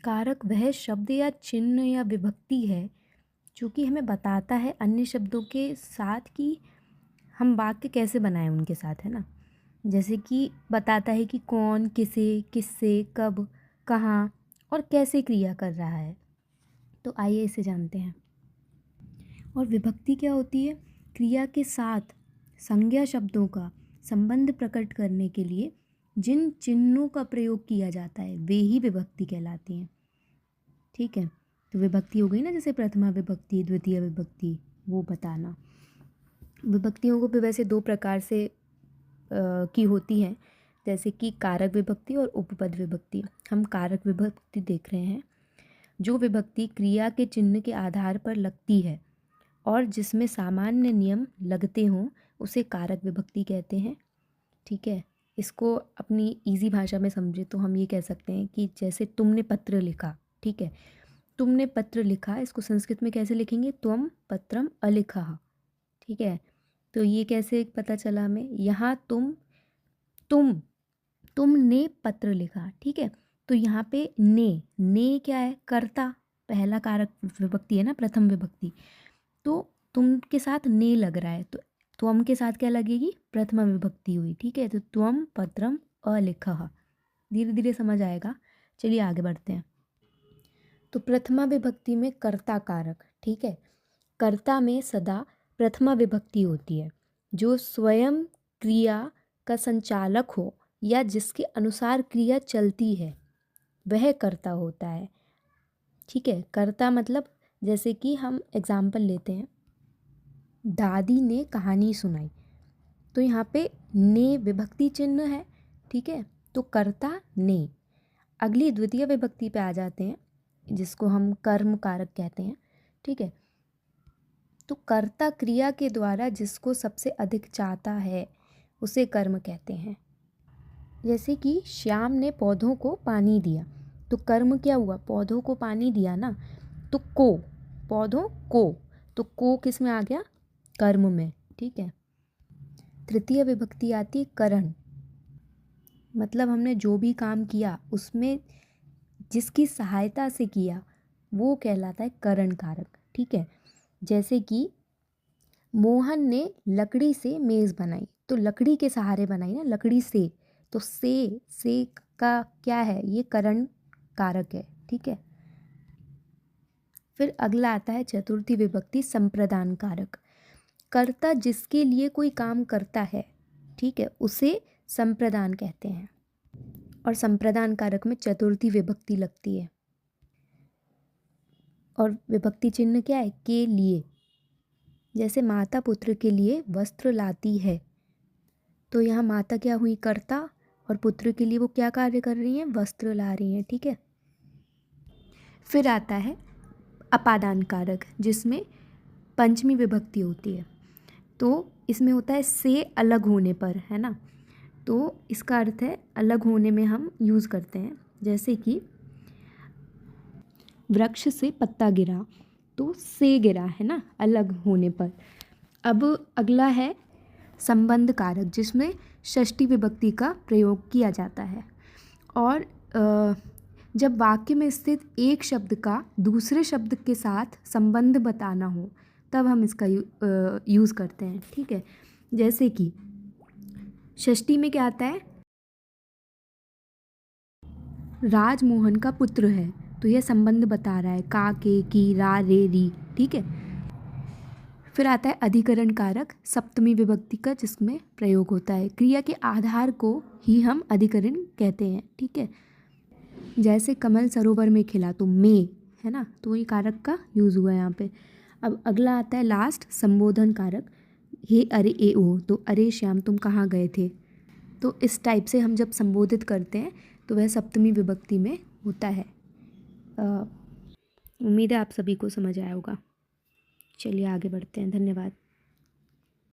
कारक वह शब्द या चिन्ह या विभक्ति है जो कि हमें बताता है अन्य शब्दों के साथ कि हम वाक्य कैसे बनाएं उनके साथ, है ना। जैसे कि बताता है कि कौन किसे, किससे, कब, कहाँ और कैसे क्रिया कर रहा है। तो आइए इसे जानते हैं। और विभक्ति क्या होती है? क्रिया के साथ संज्ञा शब्दों का संबंध प्रकट करने के लिए जिन चिन्हों का प्रयोग किया जाता है वे ही विभक्ति कहलाती हैं। ठीक है, तो विभक्ति हो गई ना, जैसे प्रथमा विभक्ति, द्वितीय विभक्ति, वो बताना। विभक्तियों को भी वैसे दो प्रकार से की होती हैं, जैसे कि कारक विभक्ति और उपपद विभक्ति। हम कारक विभक्ति देख रहे हैं। जो विभक्ति क्रिया के चिन्ह के आधार पर लगती है और जिसमें सामान्य नियम लगते हों उसे कारक विभक्ति कहते हैं। ठीक है, इसको अपनी इजी भाषा में समझे तो हम ये कह सकते हैं कि जैसे तुमने पत्र लिखा। ठीक है, तुमने पत्र लिखा, इसको संस्कृत में कैसे लिखेंगे? त्वम पत्रम अलिखः। ठीक है, तो ये कैसे पता चला हमें? यहाँ तुमने पत्र लिखा। ठीक है, तो यहाँ पे ने क्या है? कर्ता, पहला कारक विभक्ति है ना, प्रथम विभक्ति। तो तुम के साथ ने लग रहा है, तो त्वम के साथ क्या लगेगी? प्रथमा विभक्ति हुई। ठीक है, तो त्वम पत्रम अलिखः। धीरे धीरे समझ आएगा। चलिए आगे बढ़ते हैं। तो प्रथमा विभक्ति में कर्ता कारक। ठीक है, कर्ता में सदा प्रथमा विभक्ति होती है। जो स्वयं क्रिया का संचालक हो या जिसके अनुसार क्रिया चलती है वह कर्ता होता है। ठीक है, कर्ता मतलब जैसे कि हम एग्जाम्पल लेते हैं, दादी ने कहानी सुनाई, तो यहाँ पे ने विभक्ति चिन्ह है। ठीक है, तो कर्ता ने। अगली द्वितीय विभक्ति पे आ जाते हैं, जिसको हम कर्म कारक कहते हैं। ठीक है, तो कर्ता क्रिया के द्वारा जिसको सबसे अधिक चाहता है उसे कर्म कहते हैं। जैसे कि श्याम ने पौधों को पानी दिया, तो कर्म क्या हुआ? पौधों को पानी दिया ना, तो को, पौधों को, तो को किस में आ गया? कर्म में। ठीक है, तृतीय विभक्ति आती है करण, मतलब हमने जो भी काम किया उसमें जिसकी सहायता से किया वो कहलाता है करण कारक। ठीक है, जैसे कि मोहन ने लकड़ी से मेज़ बनाई, तो लकड़ी के सहारे बनाई ना, लकड़ी से, तो से का क्या है? ये करण कारक है। ठीक है, फिर अगला आता है चतुर्थी विभक्ति संप्रदान कारक। कर्ता जिसके लिए कोई काम करता है, ठीक है, उसे संप्रदान कहते हैं। और संप्रदान कारक में चतुर्थी विभक्ति लगती है। और विभक्ति चिन्ह क्या है? के लिए। जैसे माता पुत्र के लिए वस्त्र लाती है, तो यहाँ माता क्या हुई? कर्ता, और पुत्र के लिए वो क्या कार्य कर रही हैं? वस्त्र ला रही हैं। ठीक है, फिर आता है अपादान कारक, जिसमें पंचमी विभक्ति होती है। तो इसमें होता है से अलग होने पर, है ना, तो इसका अर्थ है अलग होने में हम यूज़ करते हैं। जैसे कि वृक्ष से पत्ता गिरा, तो से गिरा, है ना, अलग होने पर। अब अगला है संबंध कारक, जिसमें षष्ठी विभक्ति का प्रयोग किया जाता है। और जब वाक्य में स्थित एक शब्द का दूसरे शब्द के साथ संबंध बताना हो तब हम इसका यूज़ करते हैं। ठीक है, जैसे कि षष्ठी में क्या आता है? राजमोहन का पुत्र है, तो यह संबंध बता रहा है का, के, की, रा, रे, री। ठीक है, फिर आता है अधिकरण कारक सप्तमी विभक्ति का, जिसमें प्रयोग होता है। क्रिया के आधार को ही हम अधिकरण कहते हैं। ठीक है, जैसे कमल सरोवर में खिला, तो में, है ना, तो ये कारक का यूज़ हुआ है यहाँ पे। अब अगला आता है लास्ट संबोधन कारक, हे अरे ए ओ, तो अरे श्याम तुम कहाँ गए थे। तो इस टाइप से हम जब संबोधित करते हैं तो वह सप्तमी विभक्ति में होता है। उम्मीद है आप सभी को समझ आया होगा। चलिए आगे बढ़ते हैं। धन्यवाद।